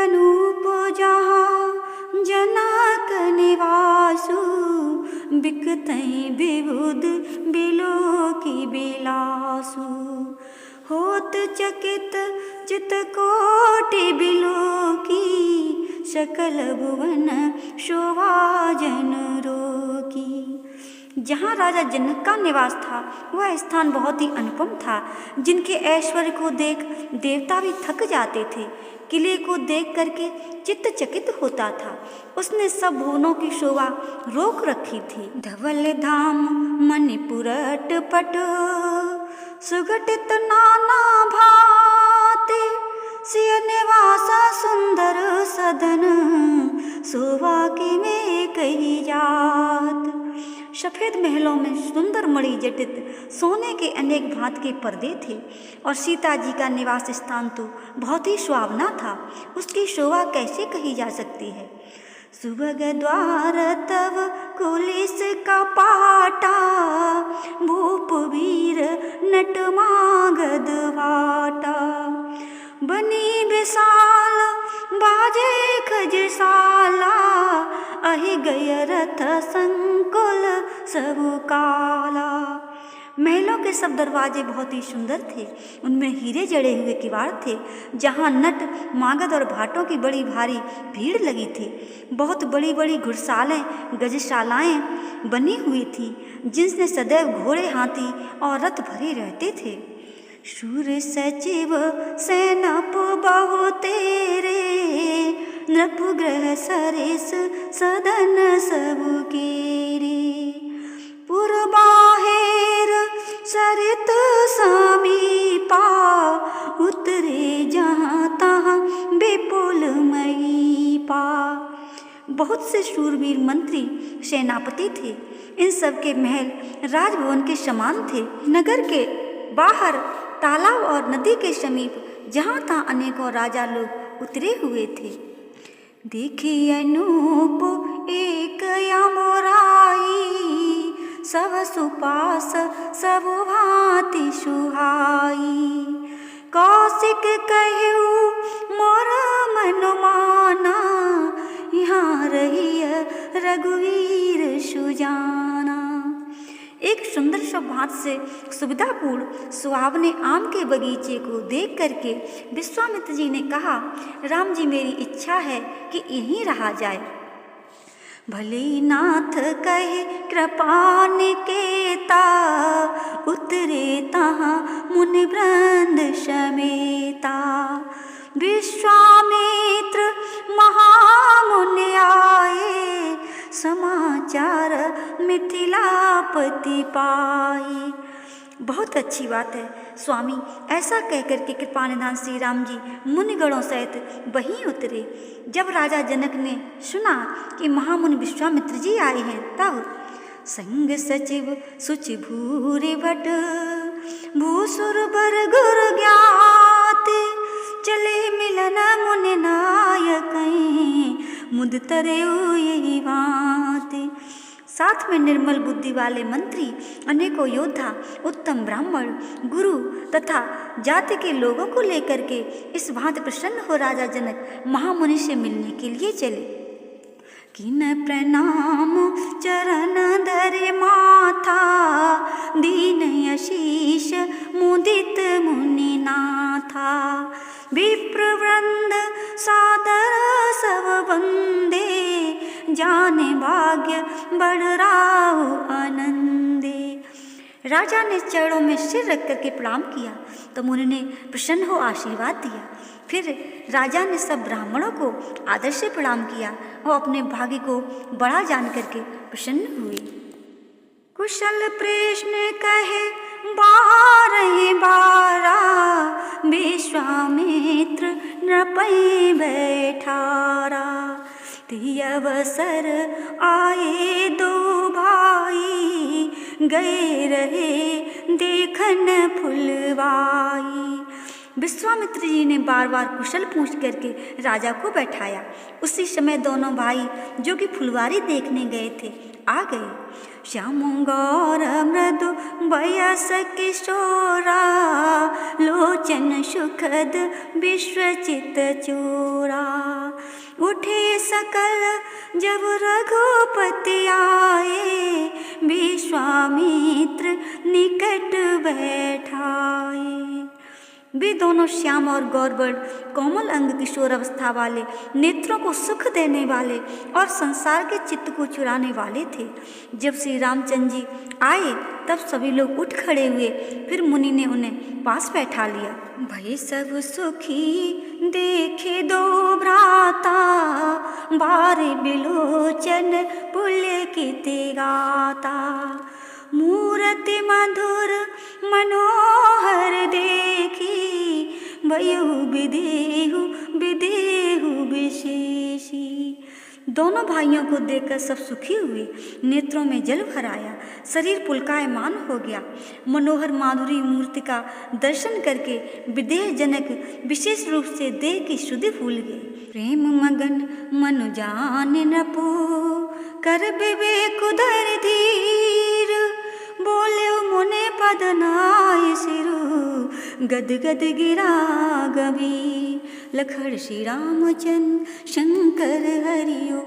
अनूप जहाँ जनक निवासु, बिकतई विबुध बिलोकी बिलासु। होत चकित चित कोटि बिलोकी, सकल भुवन शोभा जन रोकी। जहाँ राजा जनक का निवास था वह स्थान बहुत ही अनुपम था, जिनके ऐश्वर्य को देख देवता भी थक जाते थे। किले को देख करके चित्त चकित होता था। उसने सब भुवनों की शोभा रोक रखी थी। धवल धाम मणिपुर अटपट, सुघटित नाना भांति, सिय निवास सुंदर सदन, शोभा की में कही जात। सफ़ेद महलों में सुंदर मणि जटित सोने के अनेक भांत के पर्दे थे और सीता जी का निवास स्थान तो बहुत ही सुहावना था। उसकी शोभा कैसे कही जा सकती है। सुभग द्वार तव कुलिस का पाटा, भूप वीर नट मागध वाटा। बनी विशाल बाजे खजसाला, अहि गय रथ संकुल सबु काला। महलों के सब दरवाजे बहुत ही सुंदर थे। उनमें हीरे जड़े हुए किवाड़ थे। जहाँ नट मागध और भाटों की बड़ी भारी भीड़ लगी थी। बहुत बड़ी बड़ी घुड़सालें गजशालाएं बनी हुई थी, जिनसे सदैव घोड़े हाथी और रथ भरे रहते थे। शूर सचिव सेनाप बहु तेरे, नृपग्रह सरेस सदन सबु केरे। पुरबाहेर सरित समीपा, उतरे जहाँ तहाँ विपुल महीपा। बहुत से शूरवीर मंत्री सेनापति थे। इन सब के महल राजभवन के समान थे। नगर के बाहर तालाब और नदी के समीप जहाँ तहाँ अनेकों राजा लोग उतरे हुए थे। देखी अनूप एक यमराई, सब सुपास सब भांति सुहाई। कौशिक कहु मोर मन माना, यहाँ रहिय रघुवीर सुजाना। एक सुंदर सब भांत से सुविधापूर्ण सुहावने आम के बगीचे को देख करके विश्वामित्र जी ने कहा, राम जी मेरी इच्छा है कि यहीं रहा जाए। भले नाथ कहे कृपा निकेता, उतरे तहाँ मुनि वृंद समेता। विश्वामित्र महामुनि आए, समाचार मिथिलापति पाए। बहुत अच्छी बात है स्वामी। ऐसा कहकर के कृपानिधान श्री राम जी मुनिगणों सहित वहीं उतरे। जब राजा जनक ने सुना कि महामुनि विश्वामित्र जी आए हैं, तब संग सचिव सुचि भूरि भट, भूसुर बर गुर ज्ञाति। चले मिलन मुनि नायक, मुद तरेउ यही भांति। साथ में निर्मल बुद्धि वाले मंत्री, अनेकों योद्धा, उत्तम ब्राह्मण, गुरु तथा जाति के लोगों को लेकर के इस भांति प्रसन्न हो राजा जनक महामुनि से मिलने के लिए चले। किन प्रणाम चरण धरे माथा, दीन आशीष मुदित मुनि नाथा। विप्रवृंद सादर सब वंदे, जाने भाग्य बढ़ राहु आनंदे। राजा ने चरणों में सिर रख करके प्रणाम किया तो मुनि ने प्रसन्न हो आशीर्वाद दिया। फिर राजा ने सब ब्राह्मणों को आदर से प्रणाम किया और अपने भाग्य को बड़ा जान करके प्रसन्न हुए। कुशल प्रश्न कहे बारह बारा, विश्वामित्र नृपै बैठारा। ती अवसर आए दो भाई, गए रहे देखन फुलवाई। विश्वामित्र जी ने बार बार कुशल पूछ करके राजा को बैठाया। उसी समय दोनों भाई जो कि फुलवारी देखने गए थे आ गए। श्याम गौर मृदु वयस किशोरा, लोचन सुखद विश्वचित चोरा। उठे सकल जब रघुपति आए, विश्वामित्र निकट बैठाए। वे दोनों श्याम और गौरवर्ण, कोमल अंग, किशोर अवस्था वाले, नेत्रों को सुख देने वाले और संसार के चित्त को चुराने वाले थे। जब श्री रामचंद्र जी आए तब सभी लोग उठ खड़े हुए। फिर मुनि ने उन्हें पास बैठा लिया। भई सब सुखी देखे दो भ्राता, बारे बिलोचन पुलकित गाता। मूरति मधुर मनोहर देखी, भयउ विदेहु विदेहु विशेषी। दोनों भाइयों को देखकर सब सुखी हुए, नेत्रों में जल भर आया, शरीर पुलकायमान हो गया। मनोहर माधुरी मूर्ति का दर्शन करके विदेह जनक विशेष रूप से देह की शुद्धि भूल गए। प्रेम मगन मनु जान नपो, कर विवेक उधर धीर। बोले मुने पद नाय सिरु, गद गद गिरा गभी। लखड़ श्री रामचंद्र शंकर हरिओ।